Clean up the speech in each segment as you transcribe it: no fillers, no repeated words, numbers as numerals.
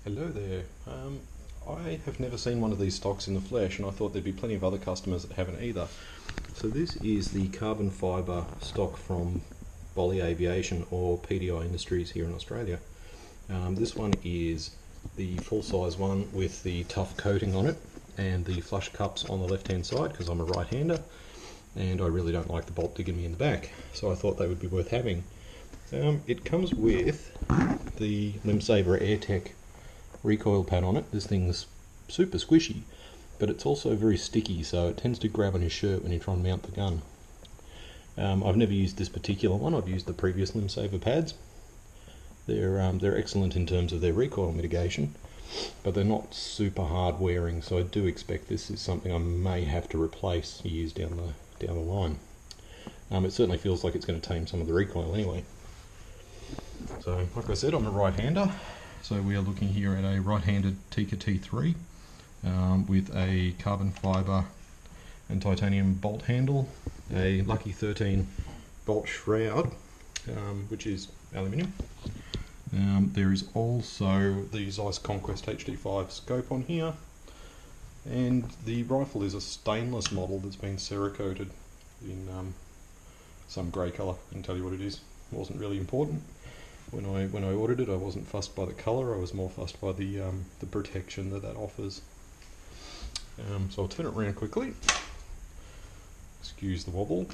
Hello there. I have never seen one of these stocks in the flesh, and I thought there'd be plenty of other customers that haven't either. So this is the carbon fibre stock from Bolly Aviation, or PDI Industries here in Australia. This one is the full-size one with the tough coating on it and the flush cups on the left-hand side, because I'm a right-hander and I really don't like the bolt digging me in the back, so I thought they would be worth having. It comes with the Limbsaver Airtec recoil pad on it. This thing's super squishy, but it's also very sticky, so it tends to grab on your shirt when you try and mount the gun. I've never used this particular one. I've used the previous Limbsaver pads. They're excellent in terms of their recoil mitigation, but they're not super hard wearing, so I do expect this is something I may have to replace years down the line. It certainly feels like it's going to tame some of the recoil anyway. So, like I said, I'm a right-hander. So we are looking here at a right-handed Tikka T3 with a carbon fibre and titanium bolt handle, a Lucky 13 bolt shroud, which is aluminium. There is also the Zeiss Conquest HD5 scope on here, and the rifle is a stainless model that's been cerakoted in some grey colour. I can tell you what it is. It wasn't really important. When I ordered it, I wasn't fussed by the colour. I was more fussed by the protection that offers. So I'll turn it around quickly. Excuse the wobble.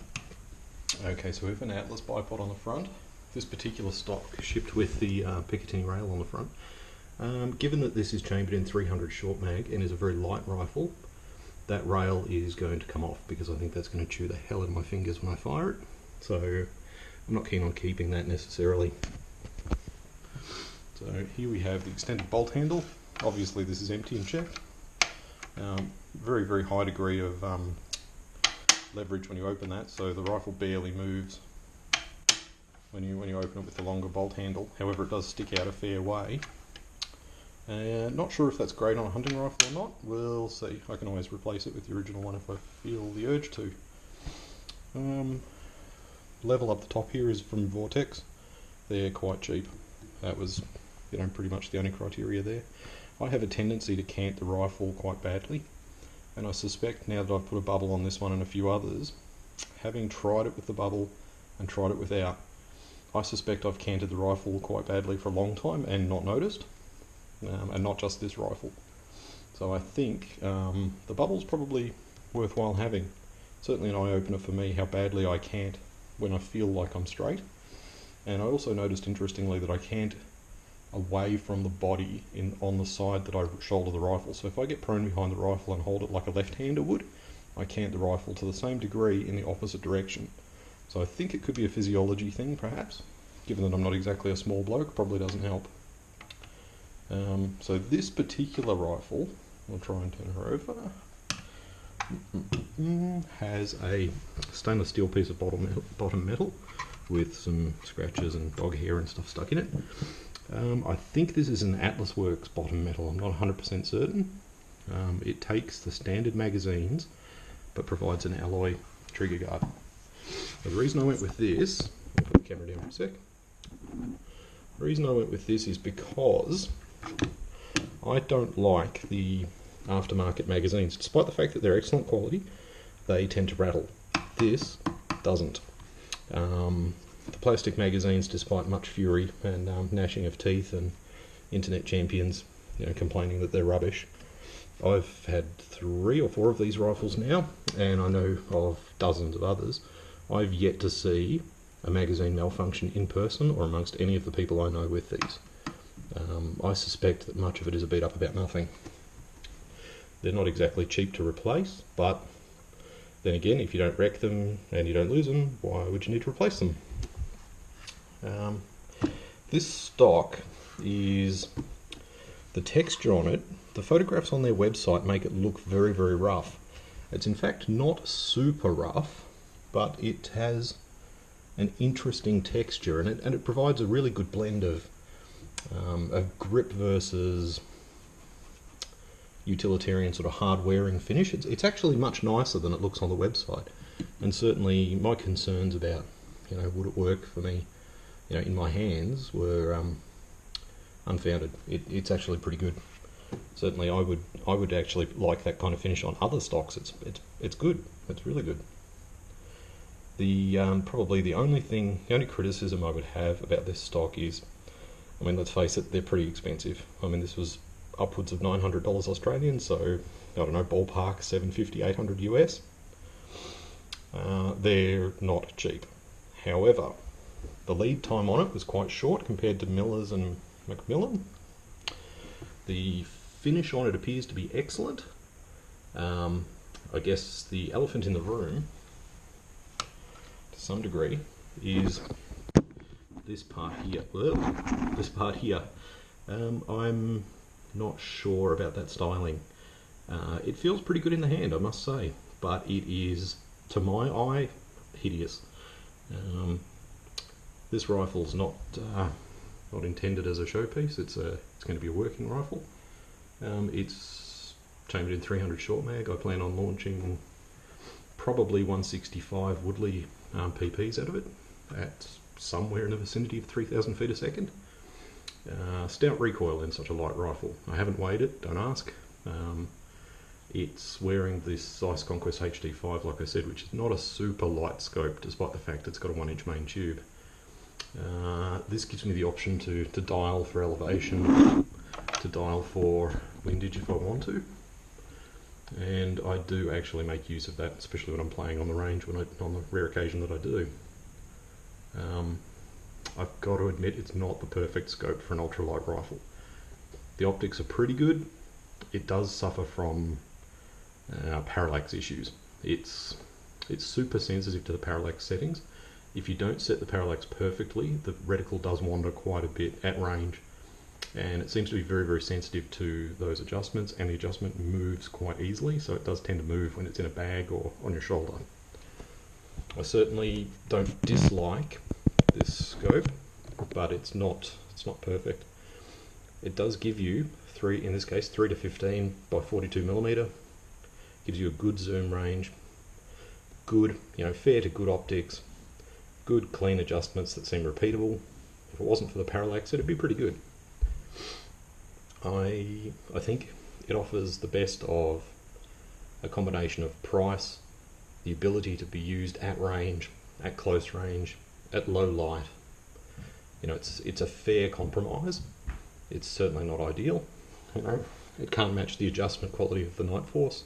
Okay, so we have an Atlas bipod on the front. This particular stock shipped with the Picatinny rail on the front. Given that this is chambered in 300 short mag and is a very light rifle, that rail is going to come off because I think that's going to chew the hell out of my fingers when I fire it. So I'm not keen on keeping that necessarily. So here we have the extended bolt handle. Obviously this is empty and checked. Very, very high degree of leverage when you open that, so the rifle barely moves when you open it with the longer bolt handle. However, it does stick out a fair way. Not sure if that's great on a hunting rifle or not. We'll see. I can always replace it with the original one if I feel the urge to. Level up the top here is from Vortex. They're quite cheap. That was, pretty much the only criteria there. I have a tendency to cant the rifle quite badly, and I suspect now that I've put a bubble on this one and a few others, having tried it with the bubble and tried it without, I suspect I've canted the rifle quite badly for a long time and not noticed, and not just this rifle. So I think the bubble's probably worthwhile having. Certainly an eye-opener for me how badly I cant when I feel like I'm straight. And I also noticed, interestingly, that I cant away from the body on the side that I shoulder the rifle. So if I get prone behind the rifle and hold it like a left-hander would, I cant the rifle to the same degree in the opposite direction. So I think it could be a physiology thing, perhaps. Given that I'm not exactly a small bloke, probably doesn't help. So this particular rifle, I'll try and turn her over, has a stainless steel piece of bottom metal with some scratches and dog hair and stuff stuck in it. I think this is an Atlas Works bottom metal. I'm not 100% certain. It takes the standard magazines but provides an alloy trigger guard. The reason I went with this, I'll put the camera down for a sec. The reason I went with this is because I don't like the aftermarket magazines. Despite the fact that they're excellent quality, they tend to rattle. This doesn't. The plastic magazines, despite much fury and gnashing of teeth and internet champions complaining that they're rubbish, I've had 3 or 4 of these rifles now, and I know of dozens of others. I've yet to see a magazine malfunction in person or amongst any of the people I know with these. I suspect that much of it is a beat up about nothing. They're not exactly cheap to replace, but then again, if you don't wreck them and you don't lose them, why would you need to replace them? This stock is, the texture on it, the photographs on their website make it look very, very rough. It's in fact not super rough, but it has an interesting texture, and it provides a really good blend of grip versus utilitarian sort of hard wearing finish. It's actually much nicer than it looks on the website, and certainly my concerns about would it work for me in my hands were unfounded. It's actually pretty good. Certainly, I would actually like that kind of finish on other stocks. It's good. It's really good. The probably the only criticism I would have about this stock is, I mean, let's face it, they're pretty expensive. I mean, this was upwards of $900 Australian, so I don't know, ballpark 750, 800 US. They're not cheap. However, the lead time on it was quite short compared to Miller's and Macmillan. The finish on it appears to be excellent. I guess the elephant in the room, to some degree, is this part here. This part here. I'm not sure about that styling. It feels pretty good in the hand, I must say, but it is, to my eye, hideous. This rifle's not intended as a showpiece. It's going to be a working rifle. It's chambered in 300 short mag. I plan on launching probably 165 Woodley PPs out of it at somewhere in the vicinity of 3,000 feet a second. Stout recoil in such a light rifle. I haven't weighed it, don't ask. It's wearing this Ice Conquest HD5, like I said, which is not a super light scope, despite the fact it's got a 1-inch main tube. This gives me the option to dial for elevation, to dial for windage if I want to, and I do actually make use of that, especially when I'm playing on the range, on the rare occasion that I do. I've got to admit, it's not the perfect scope for an ultralight rifle. The optics are pretty good. It does suffer from parallax issues. It's super sensitive to the parallax settings. If you don't set the parallax perfectly, the reticle does wander quite a bit at range, and it seems to be very, very sensitive to those adjustments, and the adjustment moves quite easily, so it does tend to move when it's in a bag or on your shoulder. I certainly don't dislike this scope, but it's not perfect. It does give you in this case 3 to 15 by 42 millimeter. Gives you a good zoom range, good, fair to good optics, good clean adjustments that seem repeatable. If it wasn't for the parallax, it'd be pretty good. I think it offers the best of a combination of price, the ability to be used at range, at close range, at low light. It's a fair compromise. It's certainly not ideal. It can't match the adjustment quality of the Night Force.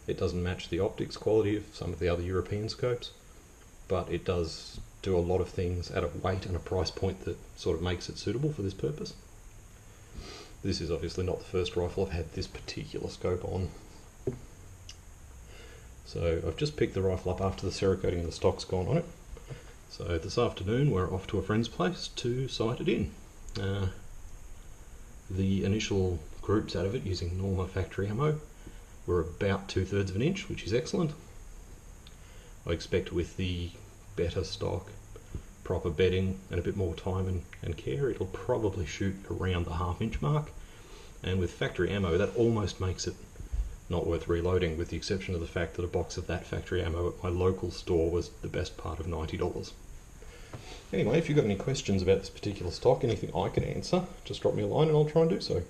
It doesn't match the optics quality of some of the other European scopes, but it does do a lot of things at a weight and a price point that sort of makes it suitable for this purpose. This is obviously not the first rifle I've had this particular scope on. So I've just picked the rifle up after the Cerakoting of the stock's gone on it. So this afternoon we're off to a friend's place to sight it in. The initial groups out of it using Norma factory ammo were about 2/3 of an inch, which is excellent. I expect with the better stock, proper bedding and a bit more time and care, it'll probably shoot around the 1/2 inch mark, and with factory ammo that almost makes it not worth reloading, with the exception of the fact that a box of that factory ammo at my local store was the best part of $90. Anyway, if you've got any questions about this particular stock, anything I can answer, just drop me a line and I'll try and do so.